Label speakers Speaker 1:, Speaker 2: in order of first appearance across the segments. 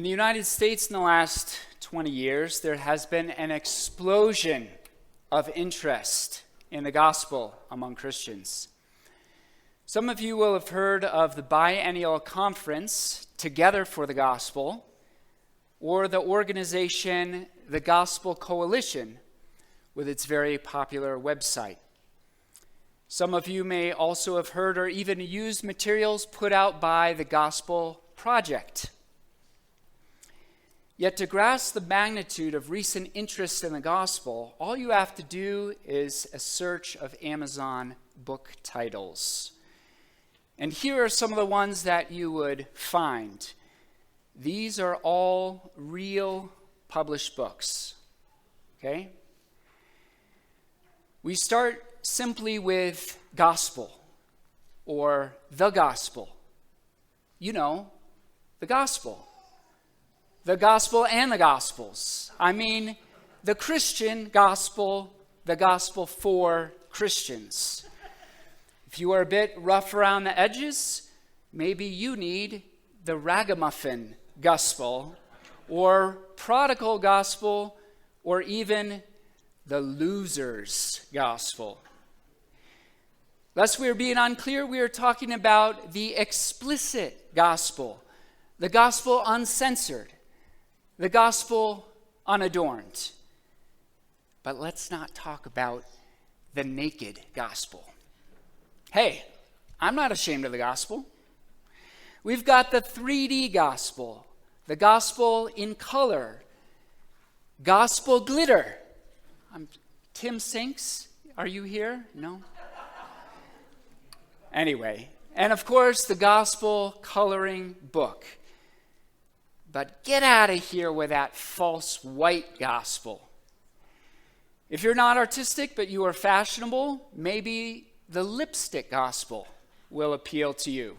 Speaker 1: In the United States in the last 20 years, there has been an explosion of interest in the gospel among Christians. Some of you will have heard of the biennial conference, Together for the Gospel, or the organization, the Gospel Coalition, with its very popular website. Some of you may also have heard or even used materials put out by the Gospel Project. Yet to grasp the magnitude of recent interest in the gospel, all you have to do is a search of Amazon book titles. And here are some of the ones that you would find. These are all real published books. Okay? We start simply with gospel or the gospel. You know, the gospel. The gospel and the gospels. I mean, the Christian gospel, the gospel for Christians. If you are a bit rough around the edges, maybe you need the ragamuffin gospel, or prodigal gospel, or even the loser's gospel. Lest we are being unclear, we are talking about the explicit gospel, the gospel uncensored, the gospel unadorned. But let's not talk about the naked gospel. Hey, I'm not ashamed of the gospel. We've got the 3D gospel, the gospel in color, gospel glitter. Tim Sinks, are you here? No? Anyway, and of course the gospel coloring book. But get out of here with that false white gospel. If you're not artistic but you are fashionable, maybe the lipstick gospel will appeal to you.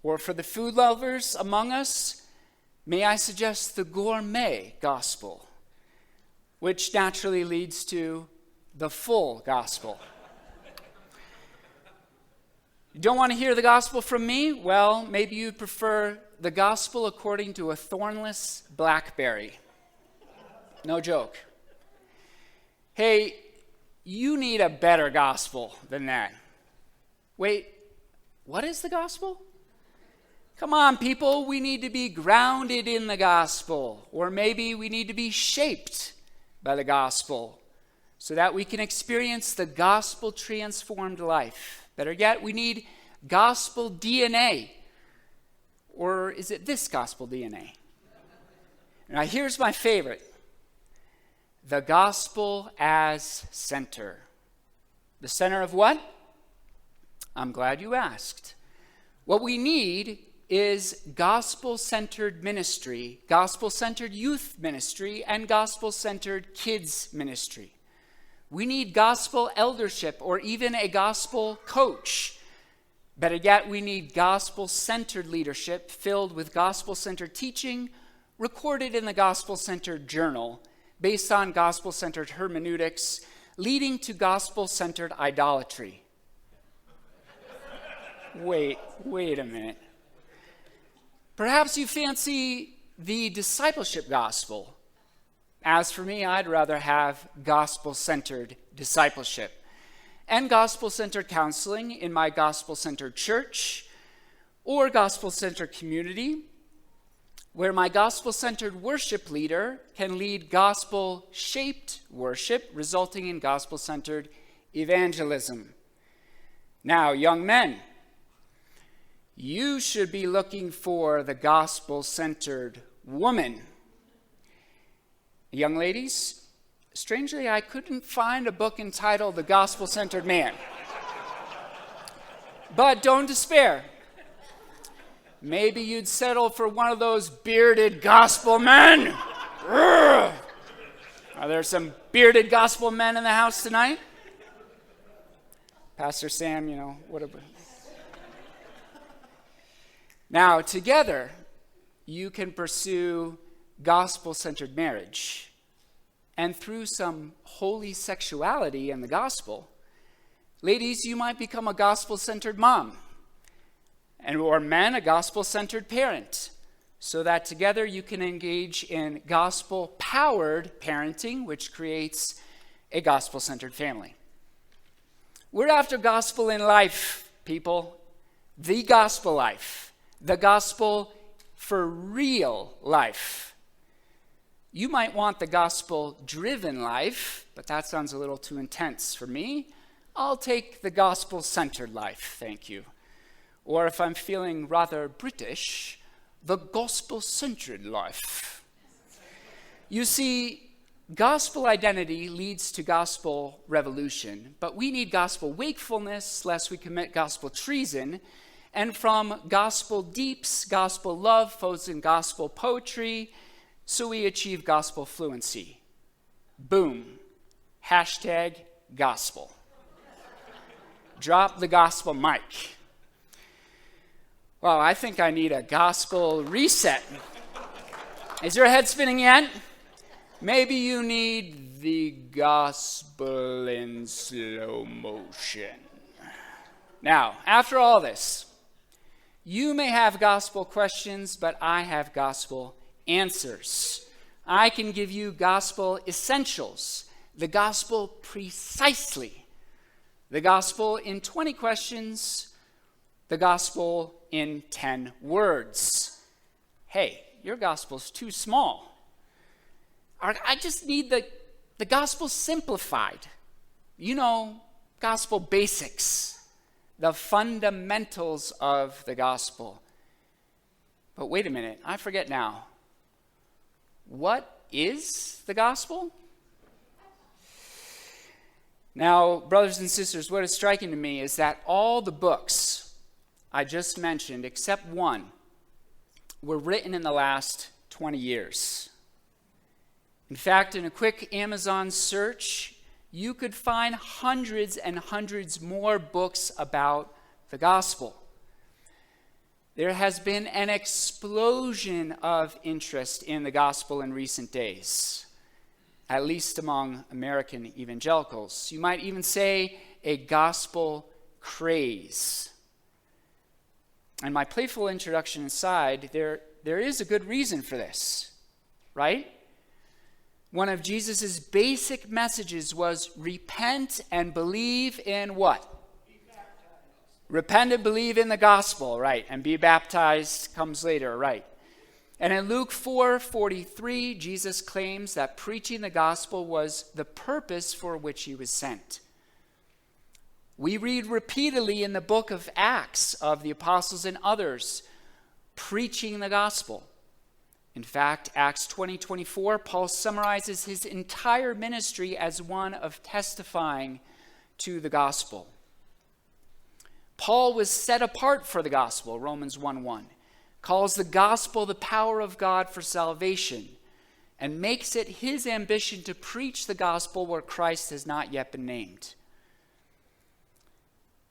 Speaker 1: Or for the food lovers among us, may I suggest the gourmet gospel, which naturally leads to the full gospel. You don't want to hear the gospel from me? Well, maybe you prefer the gospel according to a thornless blackberry. No joke. Hey, you need a better gospel than that. Wait, what is the gospel? Come on, people, we need to be grounded in the gospel, or maybe we need to be shaped by the gospel so that we can experience the gospel transformed life. Better yet, we need gospel DNA. Or is it this gospel DNA? Now, here's my favorite. The gospel as center. The center of what? I'm glad you asked. What we need is gospel-centered ministry, gospel-centered youth ministry, and gospel-centered kids ministry. We need gospel eldership or even a gospel coach. Better yet, we need gospel-centered leadership filled with gospel-centered teaching recorded in the gospel-centered journal based on gospel-centered hermeneutics leading to gospel-centered idolatry. Wait a minute. Perhaps you fancy the discipleship gospel. As for me, I'd rather have gospel-centered discipleship and gospel-centered counseling in my gospel-centered church or gospel-centered community, where my gospel-centered worship leader can lead gospel-shaped worship, resulting in gospel-centered evangelism. Now, young men, you should be looking for the gospel-centered woman. Young ladies, strangely, I couldn't find a book entitled The Gospel-Centered Man. But don't despair. Maybe you'd settle for one of those bearded gospel men. Are there some bearded gospel men in the house tonight? Pastor Sam, whatever. Now, together, you can pursue gospel-centered marriage. And through some holy sexuality in the gospel, ladies, you might become a gospel-centered mom. Or men, a gospel-centered parent. so that together you can engage in gospel-powered parenting, which creates a gospel-centered family. We're after gospel in life, people. The gospel life. The gospel for real life. You might want the gospel-driven life, but that sounds a little too intense for me. I'll take the gospel-centered life, thank you. Or if I'm feeling rather British, the gospel-centered life. You see, gospel identity leads to gospel revolution, but we need gospel wakefulness lest we commit gospel treason. And from gospel deeps, gospel love flows in gospel poetry, so we achieve gospel fluency. Boom. Hashtag gospel. Drop the gospel mic. Well, I think I need a gospel reset. Is your head spinning yet? Maybe you need the gospel in slow motion. Now, after all this, you may have gospel questions, but I have gospel answers. I can give you gospel essentials, the gospel precisely, the gospel in 20 questions, the gospel in 10 words. Hey, your gospel's too small. I just need the gospel simplified. You know, gospel basics, the fundamentals of the gospel. But wait a minute, I forget now. What is the gospel? Now, brothers and sisters, what is striking to me is that all the books I just mentioned, except one, were written in the last 20 years. In fact, in a quick Amazon search, you could find hundreds and hundreds more books about the gospel. There has been an explosion of interest in the gospel in recent days, at least among American evangelicals. You might even say a gospel craze. And my playful introduction aside, there is a good reason for this, right? One of Jesus' basic messages was repent and believe in what? Repent and believe in the gospel, right? And be baptized comes later, right? And in Luke 4:43, Jesus claims that preaching the gospel was the purpose for which he was sent. We read repeatedly in the book of Acts of the apostles and others preaching the gospel. In fact, Acts 20:24, Paul summarizes his entire ministry as one of testifying to the gospel. Paul was set apart for the gospel, Romans 1:1, calls the gospel the power of God for salvation, and makes it his ambition to preach the gospel where Christ has not yet been named.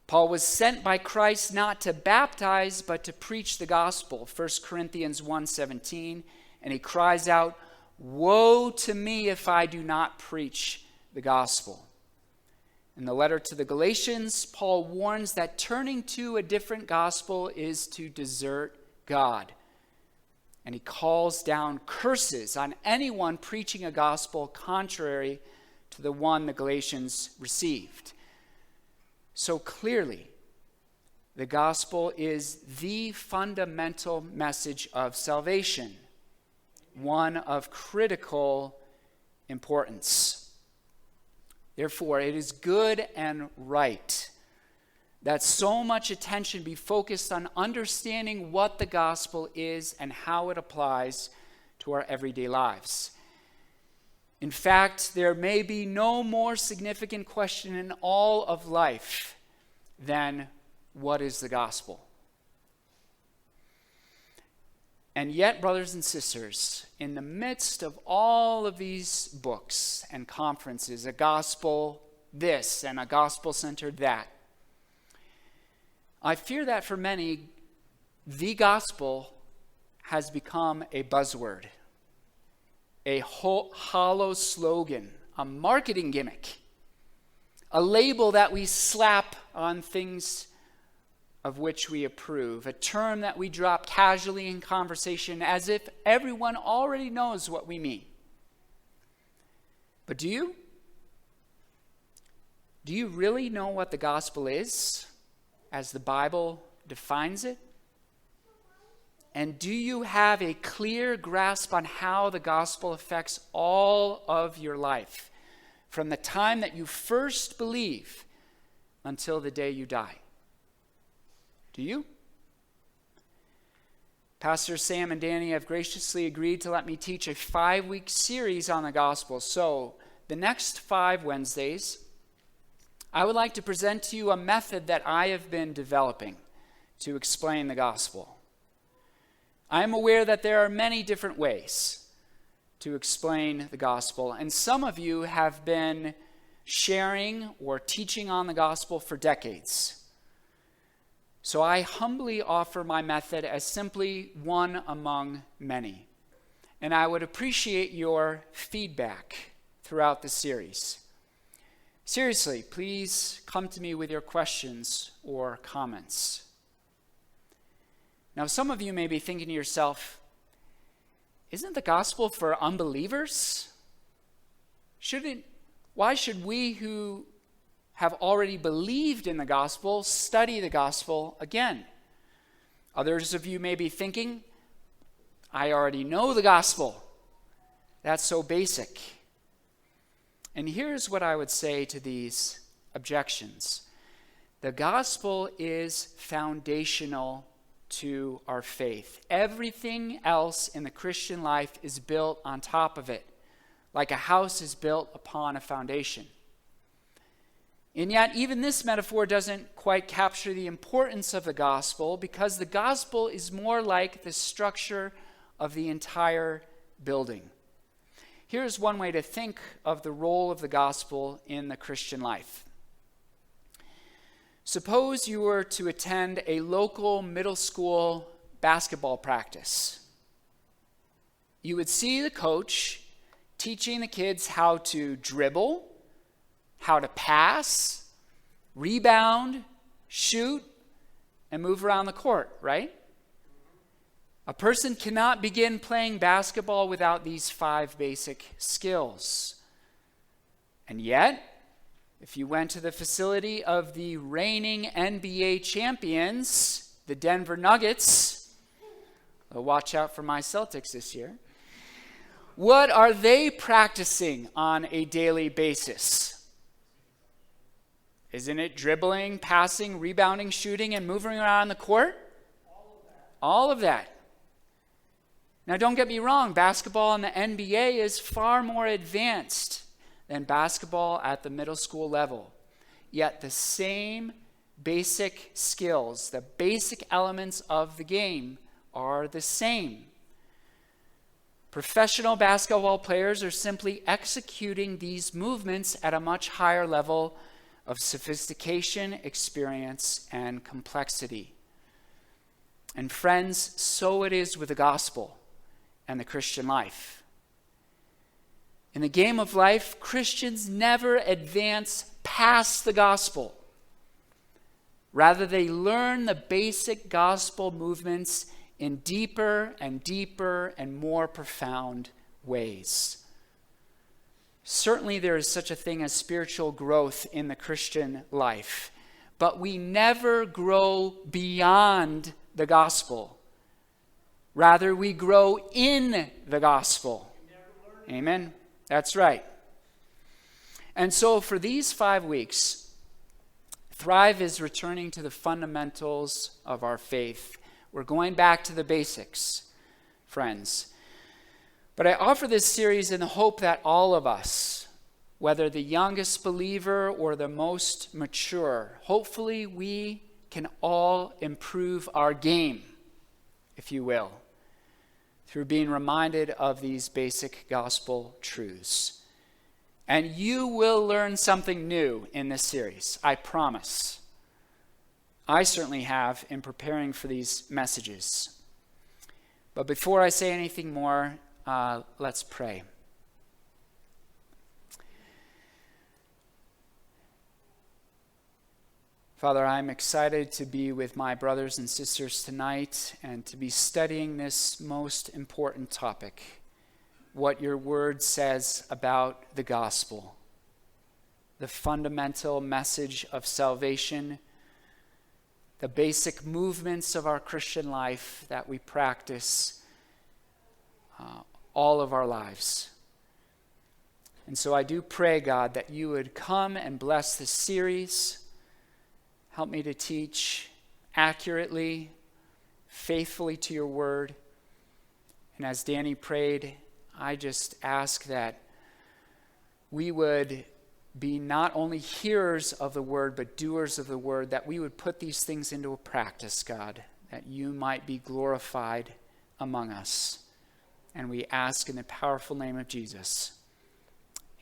Speaker 1: Paul was sent by Christ not to baptize, but to preach the gospel, 1 Corinthians 1:17, and he cries out, "Woe to me if I do not preach the gospel." In the letter to the Galatians, Paul warns that turning to a different gospel is to desert God. And he calls down curses on anyone preaching a gospel contrary to the one the Galatians received. So clearly, the gospel is the fundamental message of salvation, one of critical importance. Therefore, it is good and right that so much attention be focused on understanding what the gospel is and how it applies to our everyday lives. In fact, there may be no more significant question in all of life than what is the gospel? And yet, brothers and sisters, in the midst of all of these books and conferences, a gospel this and a gospel-centered that, I fear that for many, the gospel has become a buzzword, a hollow slogan, a marketing gimmick, a label that we slap on things of which we approve, a term that we drop casually in conversation as if everyone already knows what we mean. But do you? Do you really know what the gospel is, as the Bible defines it? And do you have a clear grasp on how the gospel affects all of your life, from the time that you first believe until the day you die? Do you? Pastor Sam and Danny have graciously agreed to let me teach a 5-week series on the gospel. So, the next 5 Wednesdays, I would like to present to you a method that I have been developing to explain the gospel. I am aware that there are many different ways to explain the gospel, and some of you have been sharing or teaching on the gospel for decades. So I humbly offer my method as simply one among many, and I would appreciate your feedback throughout the series. Seriously, please come to me with your questions or comments. Now, some of you may be thinking to yourself, isn't the gospel for unbelievers? Why should we who have already believed in the gospel study the gospel again? Others of you may be thinking, I already know the gospel. That's so basic. And here's what I would say to these objections. The gospel is foundational to our faith. Everything else in the Christian life is built on top of it, like a house is built upon a foundation. And yet, even this metaphor doesn't quite capture the importance of the gospel, because the gospel is more like the structure of the entire building. Here's one way to think of the role of the gospel in the Christian life. Suppose you were to attend a local middle school basketball practice. You would see the coach teaching the kids how to dribble, how to pass, rebound, shoot, and move around the court, right? A person cannot begin playing basketball without these 5 basic skills. And yet, if you went to the facility of the reigning NBA champions, the Denver Nuggets, watch out for my Celtics this year, what are they practicing on a daily basis? Isn't it dribbling, passing, rebounding, shooting, and moving around the court? All of that. Now, don't get me wrong, basketball in the NBA is far more advanced than basketball at the middle school level. Yet the same basic skills, the basic elements of the game are the same. Professional basketball players are simply executing these movements at a much higher level of sophistication, experience, and complexity. And friends, so it is with the gospel and the Christian life. In the game of life, Christians never advance past the gospel. Rather, they learn the basic gospel movements in deeper and deeper and more profound ways. Certainly, there is such a thing as spiritual growth in the Christian life, but we never grow beyond the gospel. Rather, we grow in the gospel. Amen. That's right. And so for these 5 weeks, Thrive is returning to the fundamentals of our faith. We're going back to the basics, friends. But I offer this series in the hope that all of us, whether the youngest believer or the most mature, hopefully we can all improve our game, if you will, through being reminded of these basic gospel truths. And you will learn something new in this series, I promise. I certainly have in preparing for these messages. But before I say anything more, let's pray. Father, I'm excited to be with my brothers and sisters tonight and to be studying this most important topic, what your word says about the gospel, the fundamental message of salvation, the basic movements of our Christian life that we practice all of our lives. And so I do pray, God, that you would come and bless this series. Help me to teach accurately, faithfully to your word. And as Danny prayed, I just ask that we would be not only hearers of the word, but doers of the word, that we would put these things into a practice, God, that you might be glorified among us. And we ask in the powerful name of Jesus.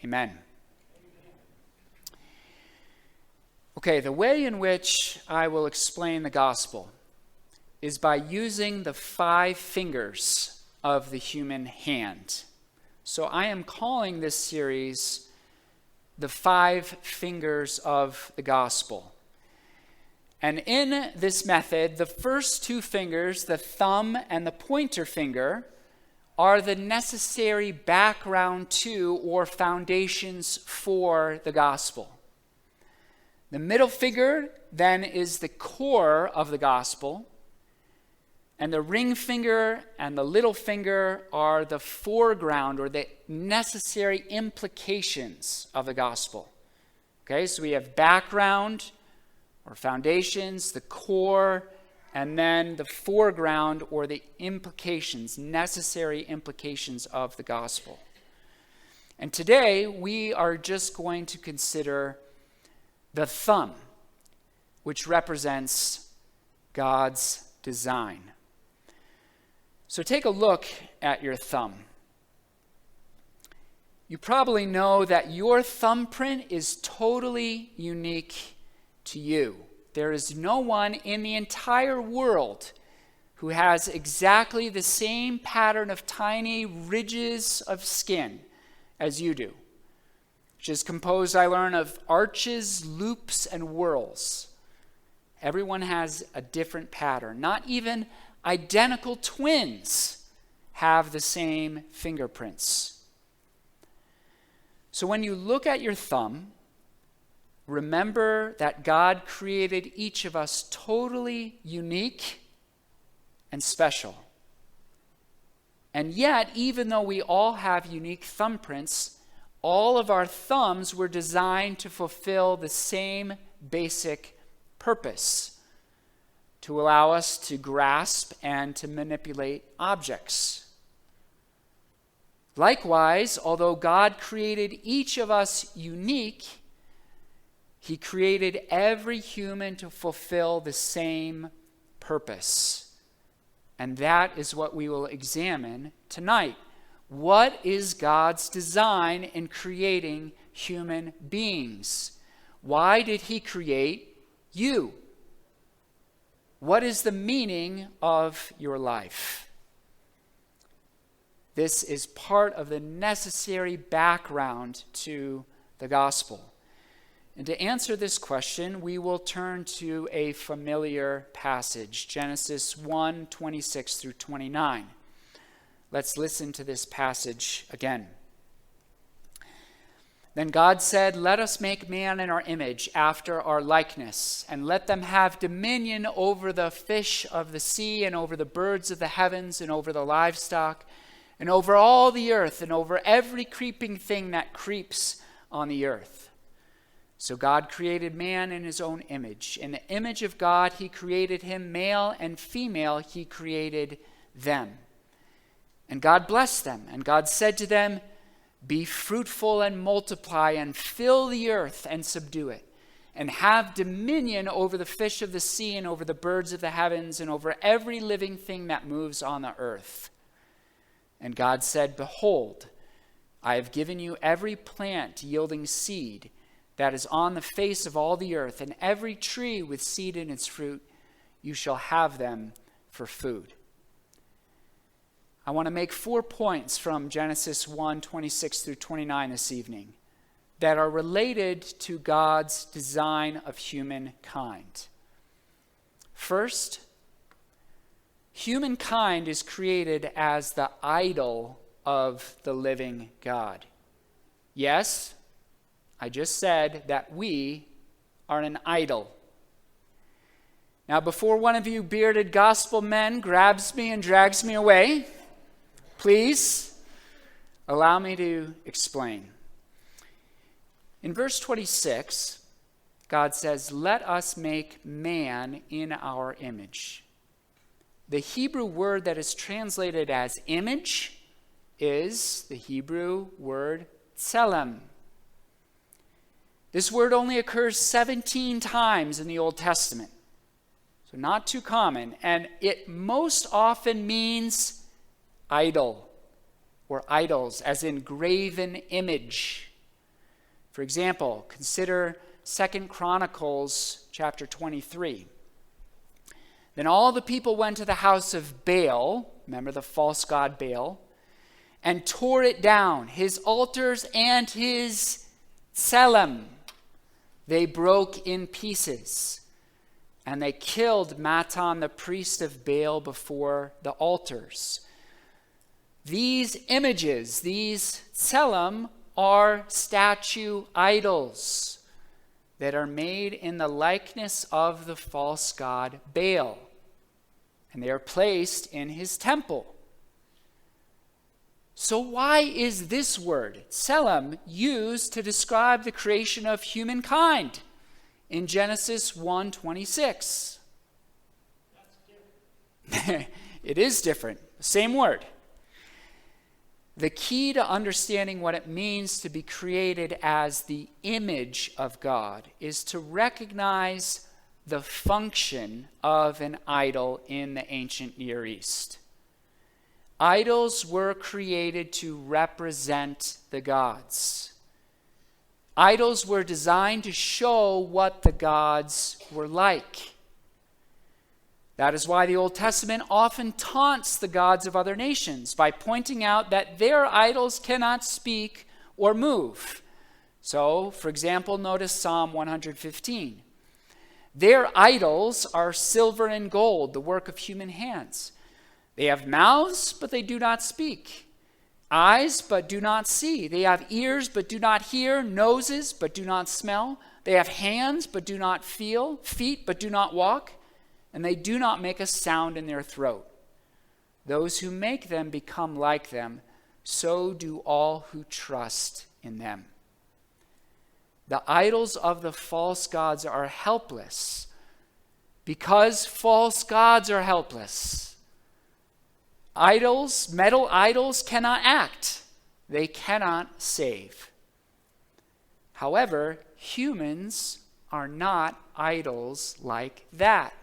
Speaker 1: Amen. Okay, the way in which I will explain the gospel is by using the 5 fingers of the human hand. So I am calling this series the 5 fingers of the gospel. And in this method, the first 2 fingers, the thumb and the pointer finger, are the necessary background to or foundations for the gospel. The middle finger then is the core of the gospel, and the ring finger and the little finger are the foreground or the necessary implications of the gospel. Okay, so we have background or foundations, the core, and then the foreground or the implications, necessary implications of the gospel. And today we are just going to consider the thumb, which represents God's design. So take a look at your thumb. You probably know that your thumbprint is totally unique to you. There is no one in the entire world who has exactly the same pattern of tiny ridges of skin as you do, which is composed, I learn, of arches, loops, and whorls. Everyone has a different pattern. Not even identical twins have the same fingerprints. So when you look at your thumb, remember that God created each of us totally unique and special. And yet, even though we all have unique thumbprints, all of our thumbs were designed to fulfill the same basic purpose, to allow us to grasp and to manipulate objects. Likewise, although God created each of us unique, he created every human to fulfill the same purpose. And that is what we will examine tonight. What is God's design in creating human beings? Why did he create you? What is the meaning of your life? This is part of the necessary background to the gospel. And to answer this question, we will turn to a familiar passage, Genesis 1:26 through 29. Let's listen to this passage again. Then God said, "Let us make man in our image, after our likeness, and let them have dominion over the fish of the sea, and over the birds of the heavens, and over the livestock, and over all the earth, and over every creeping thing that creeps on the earth." So God created man in his own image. In the image of God, he created him, male and female, he created them. And God blessed them, and God said to them, "Be fruitful and multiply, and fill the earth and subdue it, and have dominion over the fish of the sea, and over the birds of the heavens, and over every living thing that moves on the earth." And God said, "Behold, I have given you every plant yielding seed that is on the face of all the earth, and every tree with seed in its fruit. You shall have them for food." I want to make 4 points from Genesis 1:26 through 29 this evening. that are related to God's design of humankind. First, humankind is created as the idol of the living God. Yes, I just said that we are an idol. Now, before one of you bearded gospel men grabs me and drags me away, please allow me to explain. In verse 26, God says, "Let us make man in our image." The Hebrew word that is translated as image is the Hebrew word tselem. This word only occurs 17 times in the Old Testament, so not too common, and it most often means idol or idols, as in graven image. For example, consider 2 Chronicles chapter 23. Then all the people went to the house of Baal, remember the false god Baal, and tore it down, his altars and his tselem. They broke in pieces, and they killed Mattan, the priest of Baal, before the altars. These images, these tselem, are statue idols that are made in the likeness of the false god Baal, and they are placed in his temple. So why is this word, tselem, used to describe the creation of humankind in Genesis 1:26? It is different. Same word. The key to understanding what it means to be created as the image of God is to recognize the function of an idol in the ancient Near East. Idols were created to represent the gods. Idols were designed to show what the gods were like. That is why the Old Testament often taunts the gods of other nations by pointing out that their idols cannot speak or move. So, for example, notice Psalm 115. Their idols are silver and gold, the work of human hands. They have mouths, but they do not speak. Eyes, but do not see. They have ears, but do not hear. Noses, but do not smell. They have hands, but do not feel. Feet, but do not walk. And they do not make a sound in their throat. Those who make them become like them. So do all who trust in them. The idols of the false gods are helpless because false gods are helpless. Idols, metal idols, cannot act. They cannot save. However, humans are not idols like that.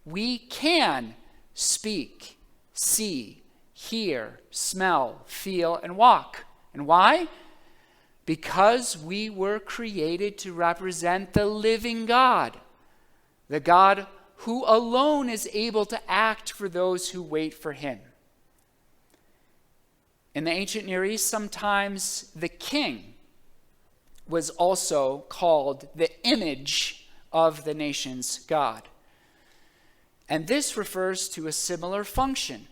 Speaker 1: We can speak, see, hear, smell, feel, and walk. And why? Because we were created to represent the living God, the God who alone is able to act for those who wait for him. In the ancient Near East, sometimes the king was also called the image of the nation's God. And this refers to a similar function.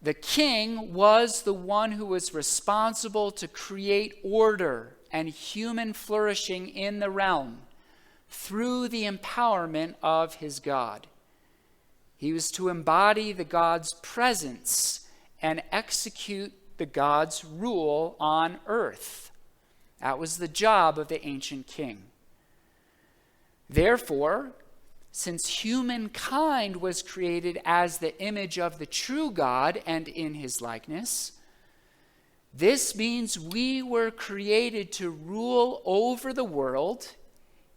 Speaker 1: The king was the one who was responsible to create order and human flourishing in the realm through the empowerment of his God. He was to embody the God's presence and execute the God's rule on earth. That was the job of the ancient king. Therefore, since humankind was created as the image of the true God and in his likeness, this means we were created to rule over the world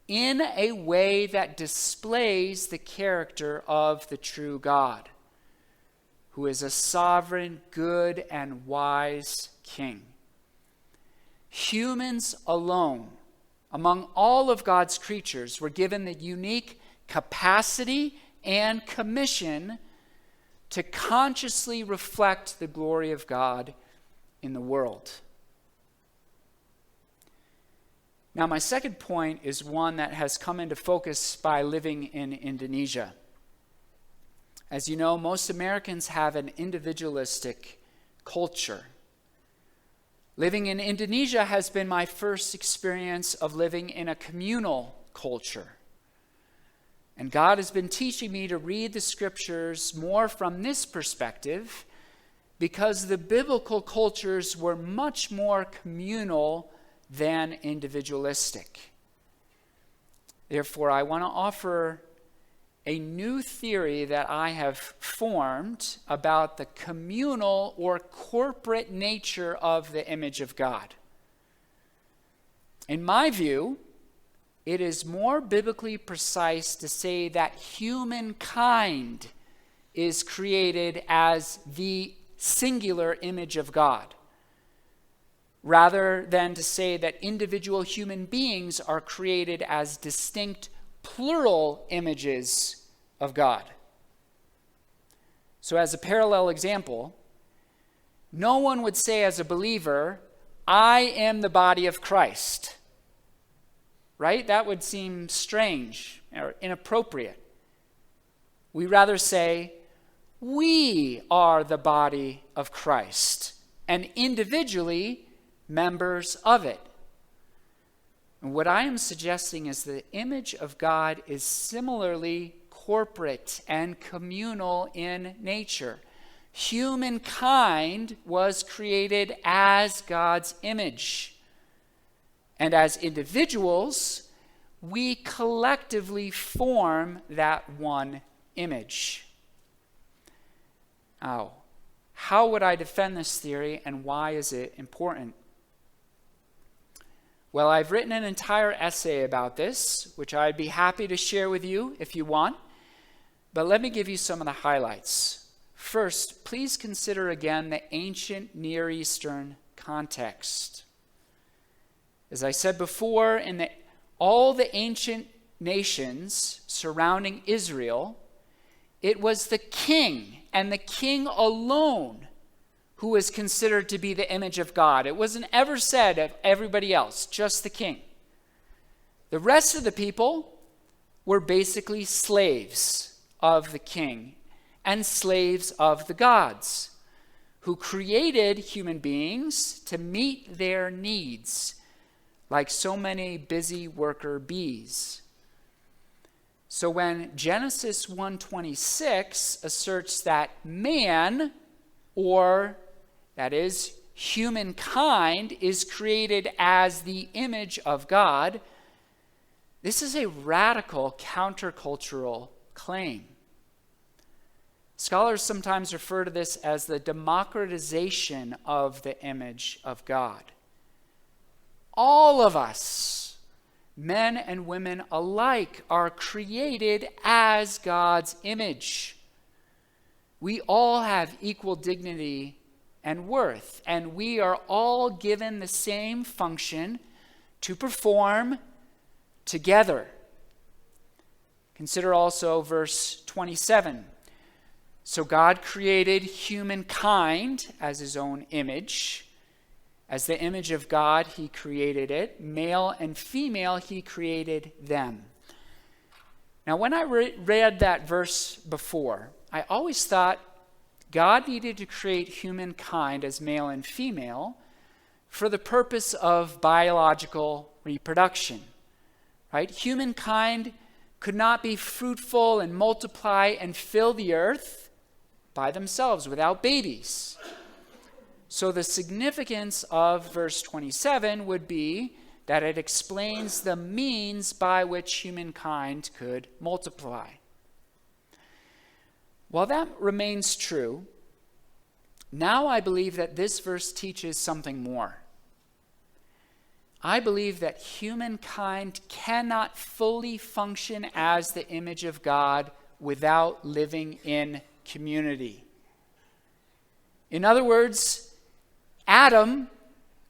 Speaker 1: in a way that displays the character of the true God, who is a sovereign, good, and wise king. Humans alone, among all of God's creatures, were given the unique capacity and commission to consciously reflect the glory of God in the world. Now, my second point is one that has come into focus by living in Indonesia. As you know, most Americans have an individualistic culture. Living in Indonesia has been my first experience of living in a communal culture. And God has been teaching me to read the scriptures more from this perspective because the biblical cultures were much more communal than individualistic. Therefore, I want to offer a new theory that I have formed about the communal or corporate nature of the image of God. In my view, it is more biblically precise to say that humankind is created as the singular image of God, rather than to say that individual human beings are created as distinct plural images of God. So as a parallel example, no one would say as a believer, I am the body of Christ. Right? That would seem strange or inappropriate. We rather say, we are the body of Christ, and individually members of it. And what I am suggesting is the image of God is similarly corporate and communal in nature. Humankind was created as God's image. And as individuals, we collectively form that one image. Now, how would I defend this theory, and why is it important? Well, I've written an entire essay about this, which I'd be happy to share with you if you want. But let me give you some of the highlights. First, please consider again the ancient Near Eastern context. As I said before, in all the ancient nations surrounding Israel, it was the king, and the king alone, who was considered to be the image of God. It wasn't ever said of everybody else, just the king. The rest of the people were basically slaves of the king and slaves of the gods, who created human beings to meet their needs, like so many busy worker bees. So when Genesis 1:26 asserts that man, or that is, humankind, is created as the image of God, this is a radical countercultural claim. Scholars sometimes refer to this as the democratization of the image of God. All of us, men and women alike, are created as God's image. We all have equal dignity and worth, and we are all given the same function to perform together. Consider also verse 27. So God created humankind as his own image. As the image of God, he created it. Male and female, he created them. Now, when I read that verse before, I always thought God needed to create humankind as male and female for the purpose of biological reproduction. Right? Humankind could not be fruitful and multiply and fill the earth by themselves without babies. So the significance of verse 27 would be that it explains the means by which humankind could multiply. While that remains true, now I believe that this verse teaches something more. I believe that humankind cannot fully function as the image of God without living in community. In other words, Adam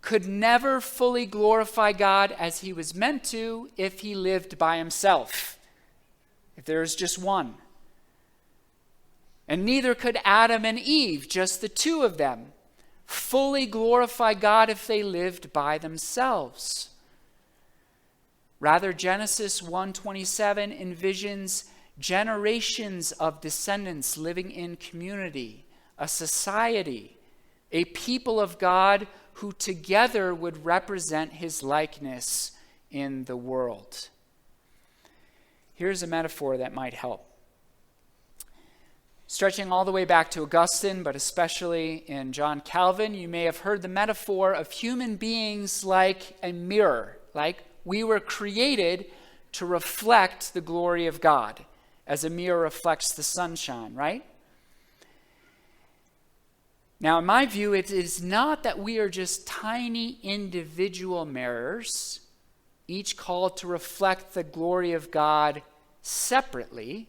Speaker 1: could never fully glorify God as he was meant to if he lived by himself, if there is just one. And neither could Adam and Eve, just the two of them, fully glorify God if they lived by themselves. Rather, Genesis 1:27 envisions generations of descendants living in community, a society, a people of God who together would represent his likeness in the world. Here's a metaphor that might help. Stretching all the way back to Augustine, but especially in John Calvin, you may have heard the metaphor of human beings like a mirror, like we were created to reflect the glory of God, as a mirror reflects the sunshine, right? Now, in my view, it is not that we are just tiny individual mirrors, each called to reflect the glory of God separately.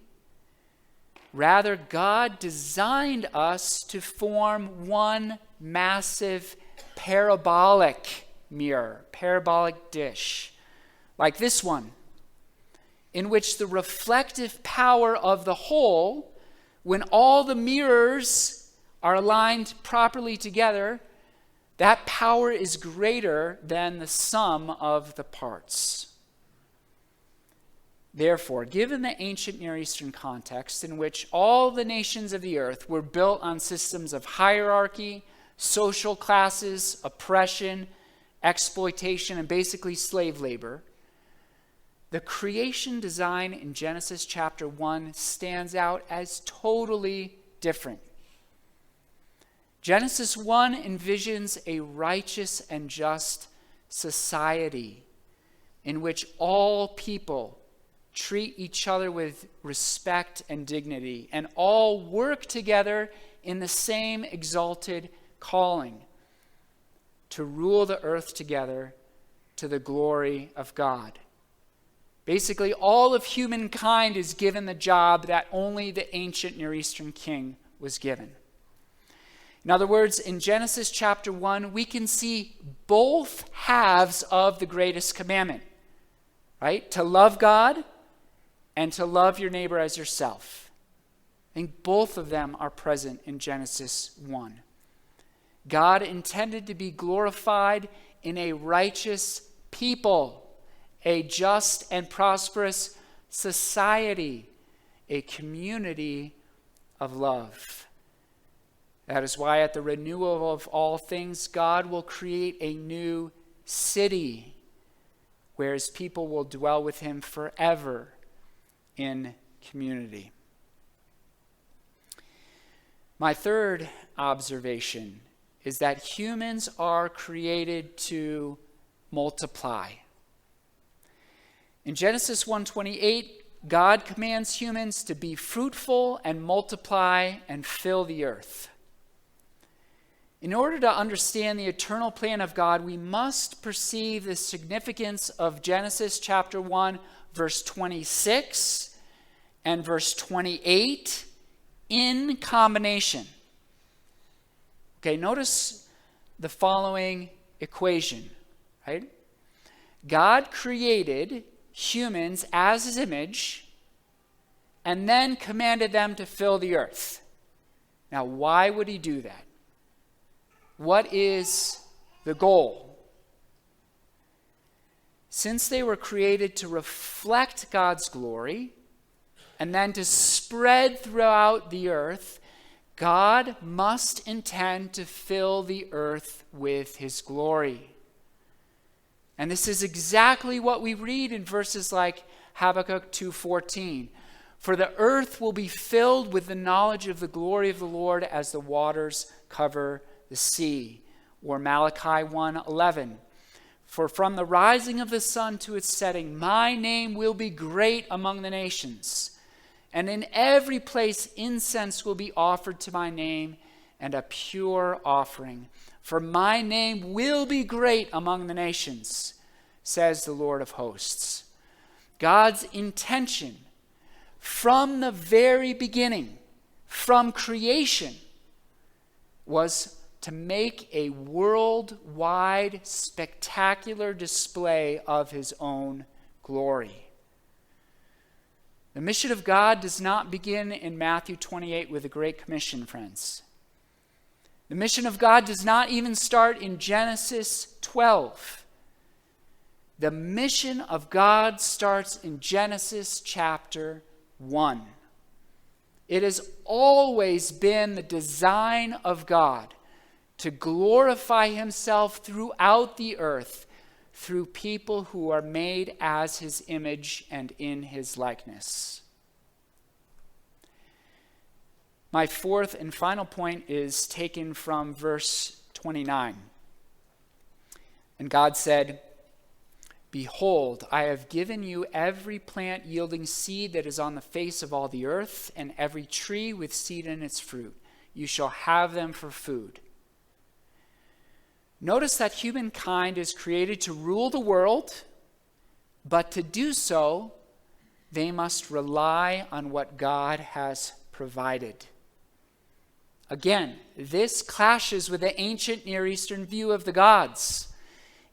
Speaker 1: Rather, God designed us to form one massive parabolic mirror, parabolic dish, like this one, in which the reflective power of the whole, when all the mirrors are aligned properly together, that power is greater than the sum of the parts. Therefore, given the ancient Near Eastern context in which all the nations of the earth were built on systems of hierarchy, social classes, oppression, exploitation, and basically slave labor, the creation design in Genesis chapter 1 stands out as totally different. Genesis 1 envisions a righteous and just society in which all people treat each other with respect and dignity, and all work together in the same exalted calling to rule the earth together to the glory of God. Basically, all of humankind is given the job that only the ancient Near Eastern king was given. In other words, in Genesis chapter 1, we can see both halves of the greatest commandment, right? To love God and to love your neighbor as yourself. I think both of them are present in Genesis 1. God intended to be glorified in a righteous people, a just and prosperous society, a community of love. That is why at the renewal of all things, God will create a new city where his people will dwell with him forever in community. My third observation is that humans are created to multiply. In Genesis 1:28, God commands humans to be fruitful and multiply and fill the earth. In order to understand the eternal plan of God, we must perceive the significance of Genesis chapter 1, verse 26 and verse 28 in combination. Okay, notice the following equation, right? God created humans as his image and then commanded them to fill the earth. Now, why would he do that? What is the goal? Since they were created to reflect God's glory and then to spread throughout the earth, God must intend to fill the earth with his glory. And this is exactly what we read in verses like Habakkuk 2:14. For the earth will be filled with the knowledge of the glory of the Lord as the waters cover the sea. Or Malachi 1:11. For from the rising of the sun to its setting, my name will be great among the nations. And in every place incense will be offered to my name, and a pure offering. For my name will be great among the nations, says the Lord of hosts. God's intention from the very beginning, from creation, was to make a worldwide, spectacular display of his own glory. The mission of God does not begin in Matthew 28 with the Great Commission, friends. The mission of God does not even start in Genesis 12. The mission of God starts in Genesis chapter 1. It has always been the design of God to glorify himself throughout the earth through people who are made as his image and in his likeness. My fourth and final point is taken from verse 29. And God said, "Behold, I have given you every plant yielding seed that is on the face of all the earth, and every tree with seed in its fruit. You shall have them for food." Notice that humankind is created to rule the world, but to do so, they must rely on what God has provided. Again, this clashes with the ancient Near Eastern view of the gods,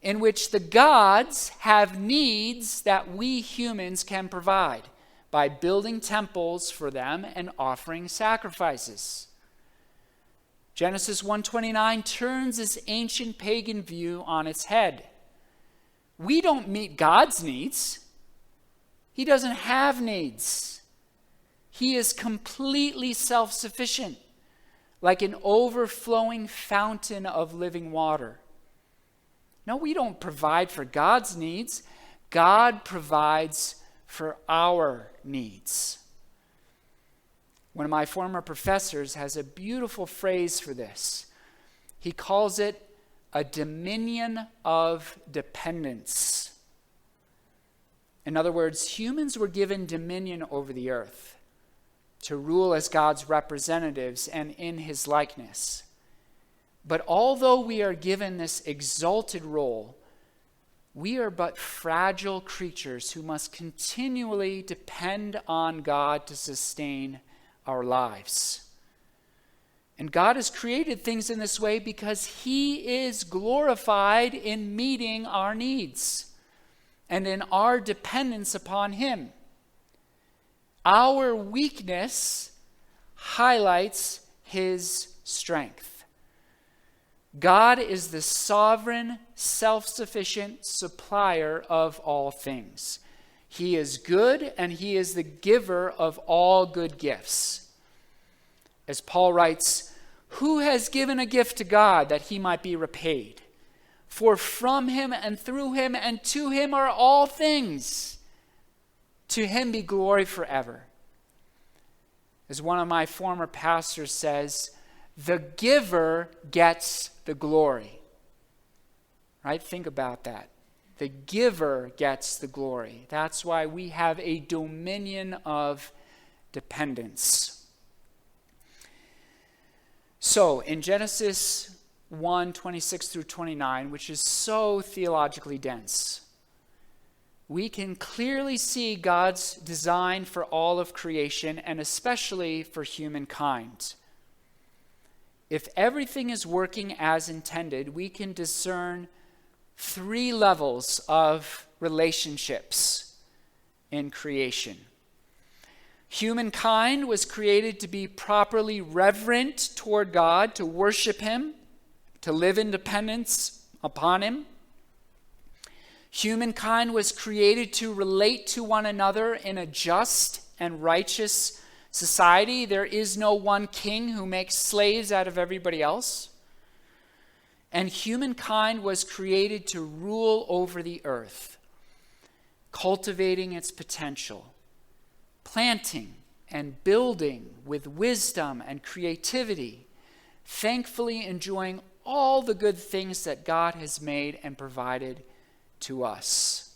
Speaker 1: in which the gods have needs that we humans can provide by building temples for them and offering sacrifices. Genesis 1:29 turns this ancient pagan view on its head. We don't meet God's needs. He doesn't have needs. He is completely self-sufficient, like an overflowing fountain of living water. No, we don't provide for God's needs. God provides for our needs. One of my former professors has a beautiful phrase for this. He calls it a dominion of dependence. In other words, humans were given dominion over the earth to rule as God's representatives and in his likeness. But although we are given this exalted role, we are but fragile creatures who must continually depend on God to sustain our lives. And God has created things in this way because he is glorified in meeting our needs and in our dependence upon him. Our weakness highlights his strength. God is the sovereign, self-sufficient supplier of all things. He is good, and he is the giver of all good gifts. As Paul writes, "Who has given a gift to God that he might be repaid? For from him and through him and to him are all things. To him be glory forever." As one of my former pastors says, the giver gets the glory. Right? Think about that. The giver gets the glory. That's why we have a dominion of dependence. So, in Genesis 1:26 through 29, which is so theologically dense, we can clearly see God's design for all of creation and especially for humankind. If everything is working as intended, we can discern 3 levels of relationships in creation. Humankind was created to be properly reverent toward God, to worship him, to live in dependence upon him. Humankind was created to relate to one another in a just and righteous society. There is no one king who makes slaves out of everybody else. And humankind was created to rule over the earth, cultivating its potential, planting and building with wisdom and creativity, thankfully enjoying all the good things that God has made and provided to us.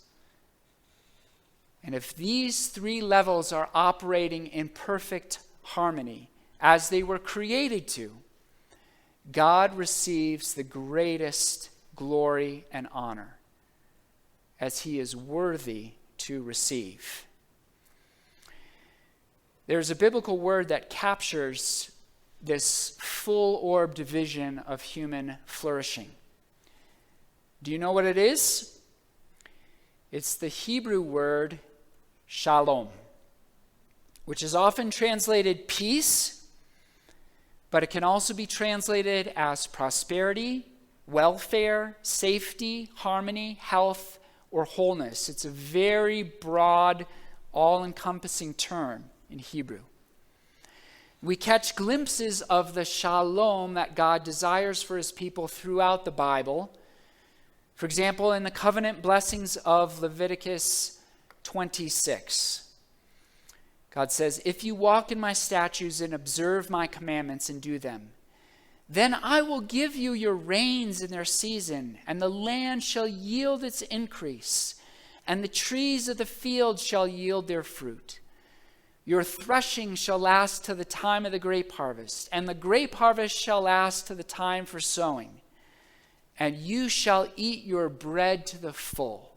Speaker 1: And if these 3 levels are operating in perfect harmony, as they were created to, God receives the greatest glory and honor, as he is worthy to receive. There's a biblical word that captures this full-orbed vision of human flourishing. Do you know what it is? It's the Hebrew word shalom, which is often translated peace, but it can also be translated as prosperity, welfare, safety, harmony, health, or wholeness. It's a very broad, all-encompassing term in Hebrew. We catch glimpses of the shalom that God desires for his people throughout the Bible. For example, in the covenant blessings of Leviticus 26. God says, "If you walk in my statutes and observe my commandments and do them, then I will give you your rains in their season, and the land shall yield its increase, and the trees of the field shall yield their fruit. Your threshing shall last to the time of the grape harvest, and the grape harvest shall last to the time for sowing. And you shall eat your bread to the full,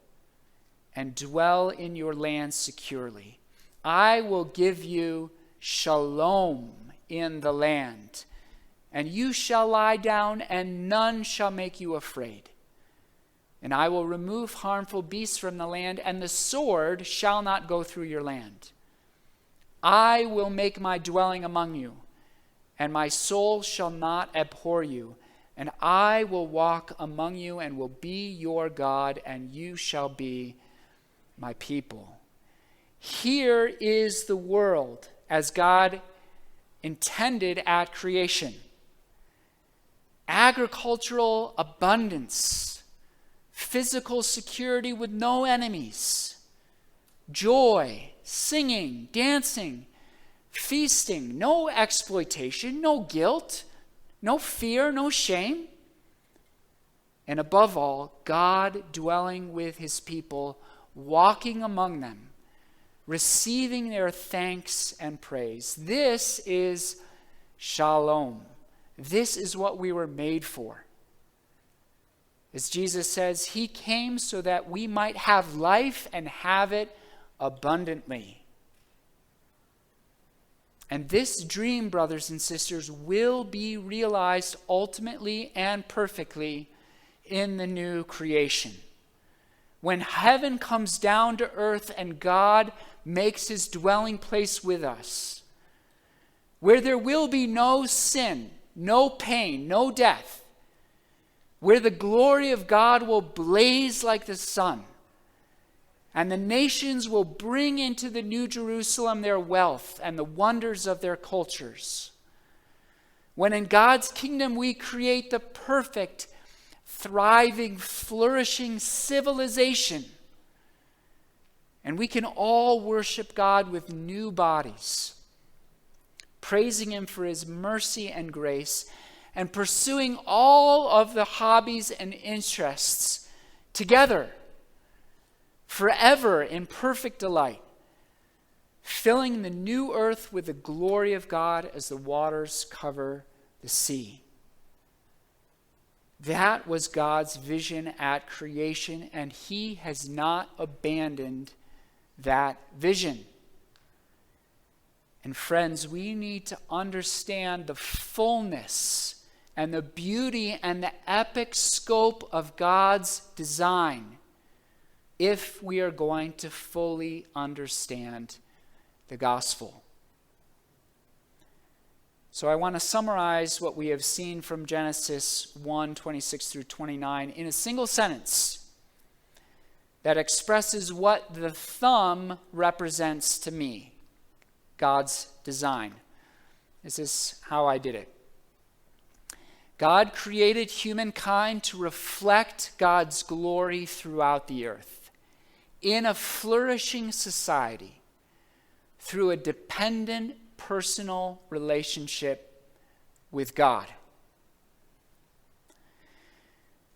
Speaker 1: and dwell in your land securely. I will give you shalom in the land, and you shall lie down, and none shall make you afraid. And I will remove harmful beasts from the land, and the sword shall not go through your land. I will make my dwelling among you, and my soul shall not abhor you. And I will walk among you and will be your God, and you shall be my people." Here is the world as God intended at creation. Agricultural abundance, physical security with no enemies, joy, singing, dancing, feasting, no exploitation, no guilt, no fear, no shame. And above all, God dwelling with his people, walking among them, receiving their thanks and praise. This is shalom. This is what we were made for. As Jesus says, he came so that we might have life and have it abundantly. And this dream, brothers and sisters, will be realized ultimately and perfectly in the new creation. When heaven comes down to earth and God makes his dwelling place with us, where there will be no sin, no pain, no death, where the glory of God will blaze like the sun, and the nations will bring into the New Jerusalem their wealth and the wonders of their cultures. When in God's kingdom we create the perfect, thriving, flourishing civilization, and we can all worship God with new bodies, praising him for his mercy and grace, and pursuing all of the hobbies and interests together, forever in perfect delight, filling the new earth with the glory of God as the waters cover the sea. That was God's vision at creation, and he has not abandoned that vision. And friends, we need to understand the fullness and the beauty and the epic scope of God's design if we are going to fully understand the gospel. So I want to summarize what we have seen from Genesis 1:26 through 29 in a single sentence that expresses what the thumb represents to me, God's design. This is how I did it. God created humankind to reflect God's glory throughout the earth in a flourishing society through a dependent personal relationship with God.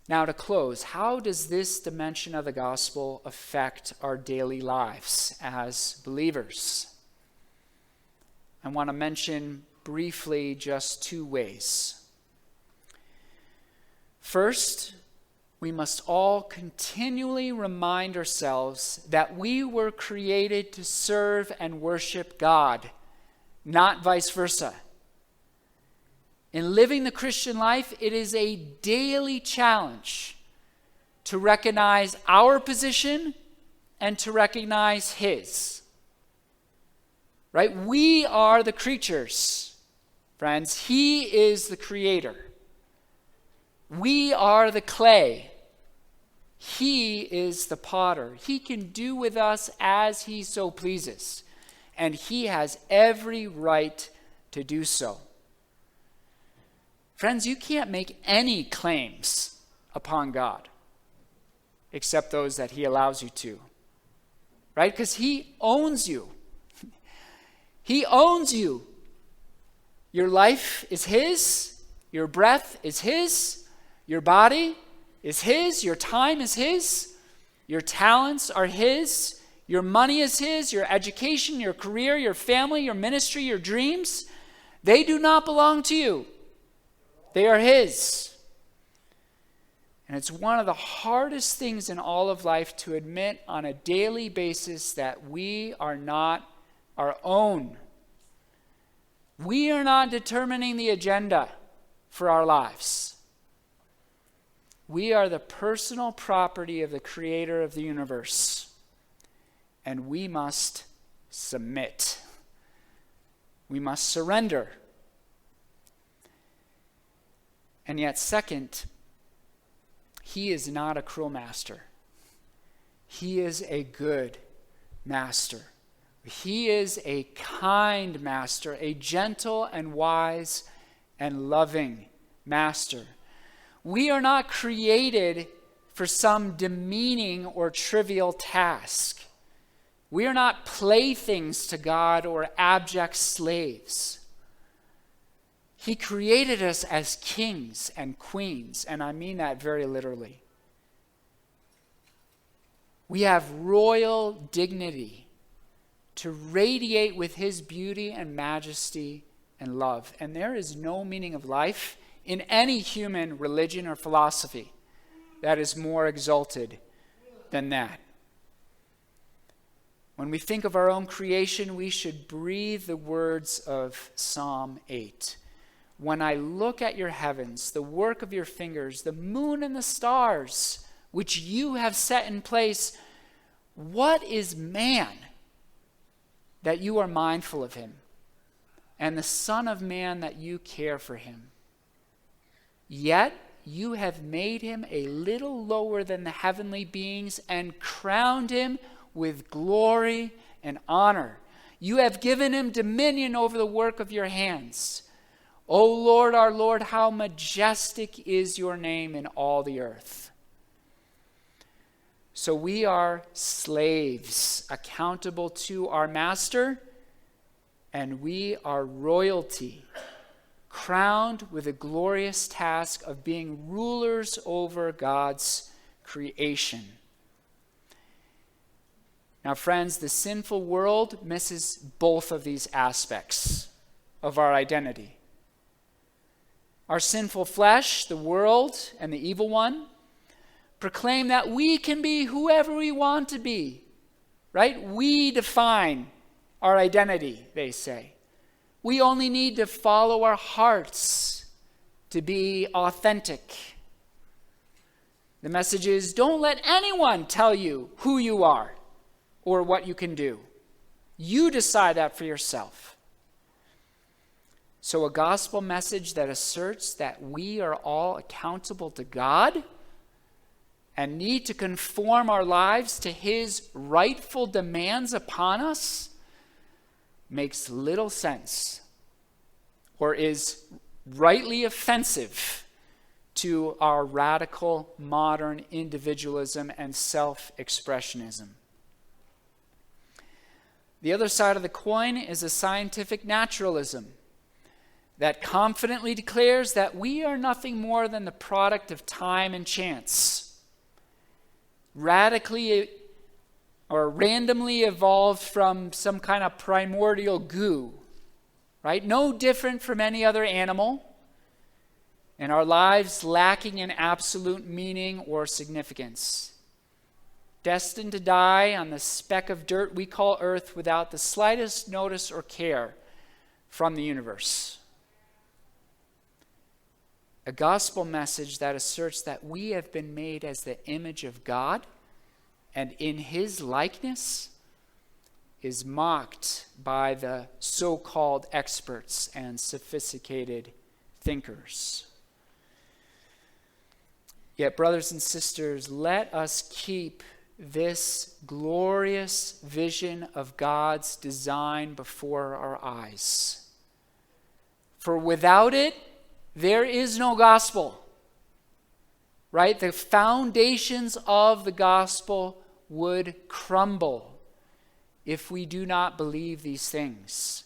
Speaker 1: Now, to close, how does this dimension of the gospel affect our daily lives as believers? I want to mention briefly just two ways. First, we must all continually remind ourselves that we were created to serve and worship God, not vice versa. In living the Christian life, it is a daily challenge to recognize our position and to recognize his. Right? We are the creatures, friends. He is the creator. We are the clay. He is the potter. He can do with us as he so pleases, and he has every right to do so. Friends, you can't make any claims upon God except those that he allows you to, right? Because he owns you. He owns you. Your life is his. Your breath is his. Your body is his. Your time is his. Your talents are his. Your money is his. Your education, your career, your family, your ministry, your dreams, they do not belong to you. They are his. And it's one of the hardest things in all of life to admit on a daily basis that we are not our own. We are not determining the agenda for our lives. We are the personal property of the creator of the universe. And we must submit. We must surrender. And yet, second, he is not a cruel master. He is a good master. He is a kind master, a gentle and wise and loving master. We are not created for some demeaning or trivial task. We are not playthings to God or abject slaves. He created us as kings and queens, and I mean that very literally. We have royal dignity to radiate with his beauty and majesty and love. And there is no meaning of life in any human religion or philosophy that is more exalted than that. When we think of our own creation, we should breathe the words of Psalm 8. When I look at your heavens, the work of your fingers, the moon and the stars, which you have set in place, what is man that you are mindful of him, and the Son of Man that you care for him? Yet you have made him a little lower than the heavenly beings and crowned him with glory and honor. You have given him dominion over the work of your hands. O Lord, our Lord, how majestic is your name in all the earth. So we are slaves, accountable to our master, and we are royalty, crowned with a glorious task of being rulers over God's creation. Now, friends, the sinful world misses both of these aspects of our identity. Our sinful flesh, the world, and the evil one proclaim that we can be whoever we want to be, right? We define our identity, they say. We only need to follow our hearts to be authentic. The message is, don't let anyone tell you who you are or what you can do. You decide that for yourself. So a gospel message that asserts that we are all accountable to God and need to conform our lives to his rightful demands upon us makes little sense or is rightly offensive to our radical modern individualism and self-expressionism. The other side of the coin is a scientific naturalism that confidently declares that we are nothing more than the product of time and chance, radically or randomly evolved from some kind of primordial goo, right? No different from any other animal, and our lives lacking in absolute meaning or significance. Destined to die on the speck of dirt we call Earth without the slightest notice or care from the universe. A gospel message that asserts that we have been made as the image of God and in his likeness is mocked by the so-called experts and sophisticated thinkers. Yet, brothers and sisters, let us keep this glorious vision of God's design before our eyes. For without it, there is no gospel. Right? The foundations of the gospel would crumble if we do not believe these things.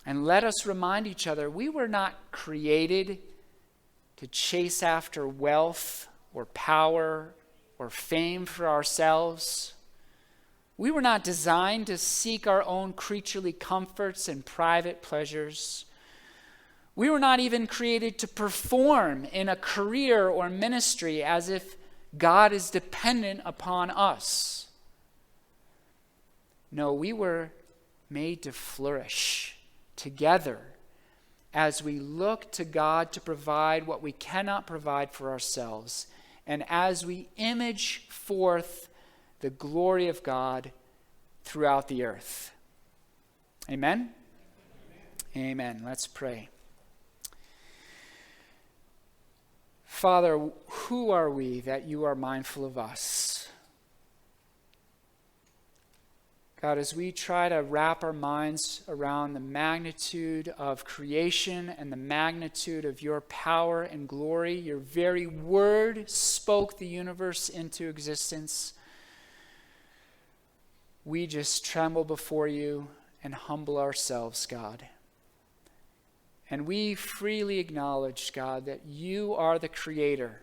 Speaker 1: And let us remind each other, we were not created to chase after wealth or power or fame for ourselves. We were not designed to seek our own creaturely comforts and private pleasures. We were not even created to perform in a career or ministry as if God is dependent upon us. No, we were made to flourish together as we look to God to provide what we cannot provide for ourselves, and as we image forth the glory of God throughout the earth. Amen? Amen. Let's pray. Father, who are we that you are mindful of us? God, as we try to wrap our minds around the magnitude of creation and the magnitude of your power and glory, your very word spoke the universe into existence. We just tremble before you and humble ourselves, God. And we freely acknowledge, God, that you are the creator.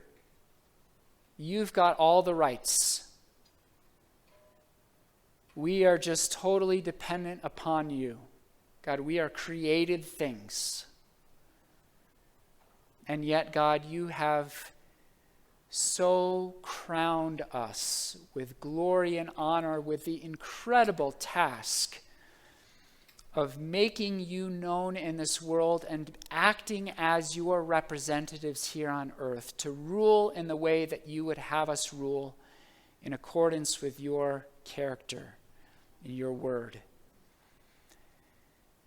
Speaker 1: You've got all the rights. We are just totally dependent upon you. God, we are created things. And yet, God, you have so crowned us with glory and honor with the incredible task of making you known in this world and acting as your representatives here on earth, to rule in the way that you would have us rule in accordance with your character and your word.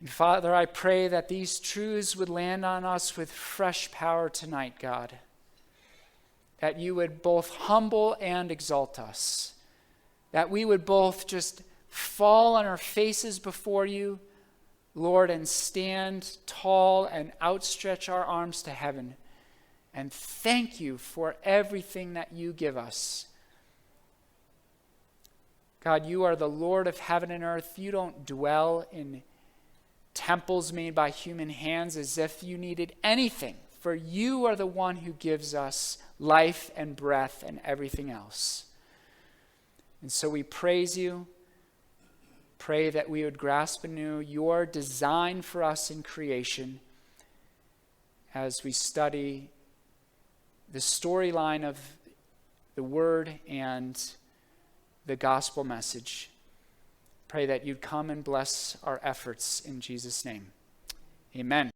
Speaker 1: And Father, I pray that these truths would land on us with fresh power tonight, God, that you would both humble and exalt us, that we would both just fall on our faces before you, Lord, and stand tall and outstretch our arms to heaven and thank you for everything that you give us. God, you are the Lord of heaven and earth. You don't dwell in temples made by human hands as if you needed anything, for you are the one who gives us life and breath and everything else. And so we praise you. Pray that we would grasp anew your design for us in creation as we study the storyline of the word and the gospel message. Pray that you'd come and bless our efforts in Jesus' name. Amen.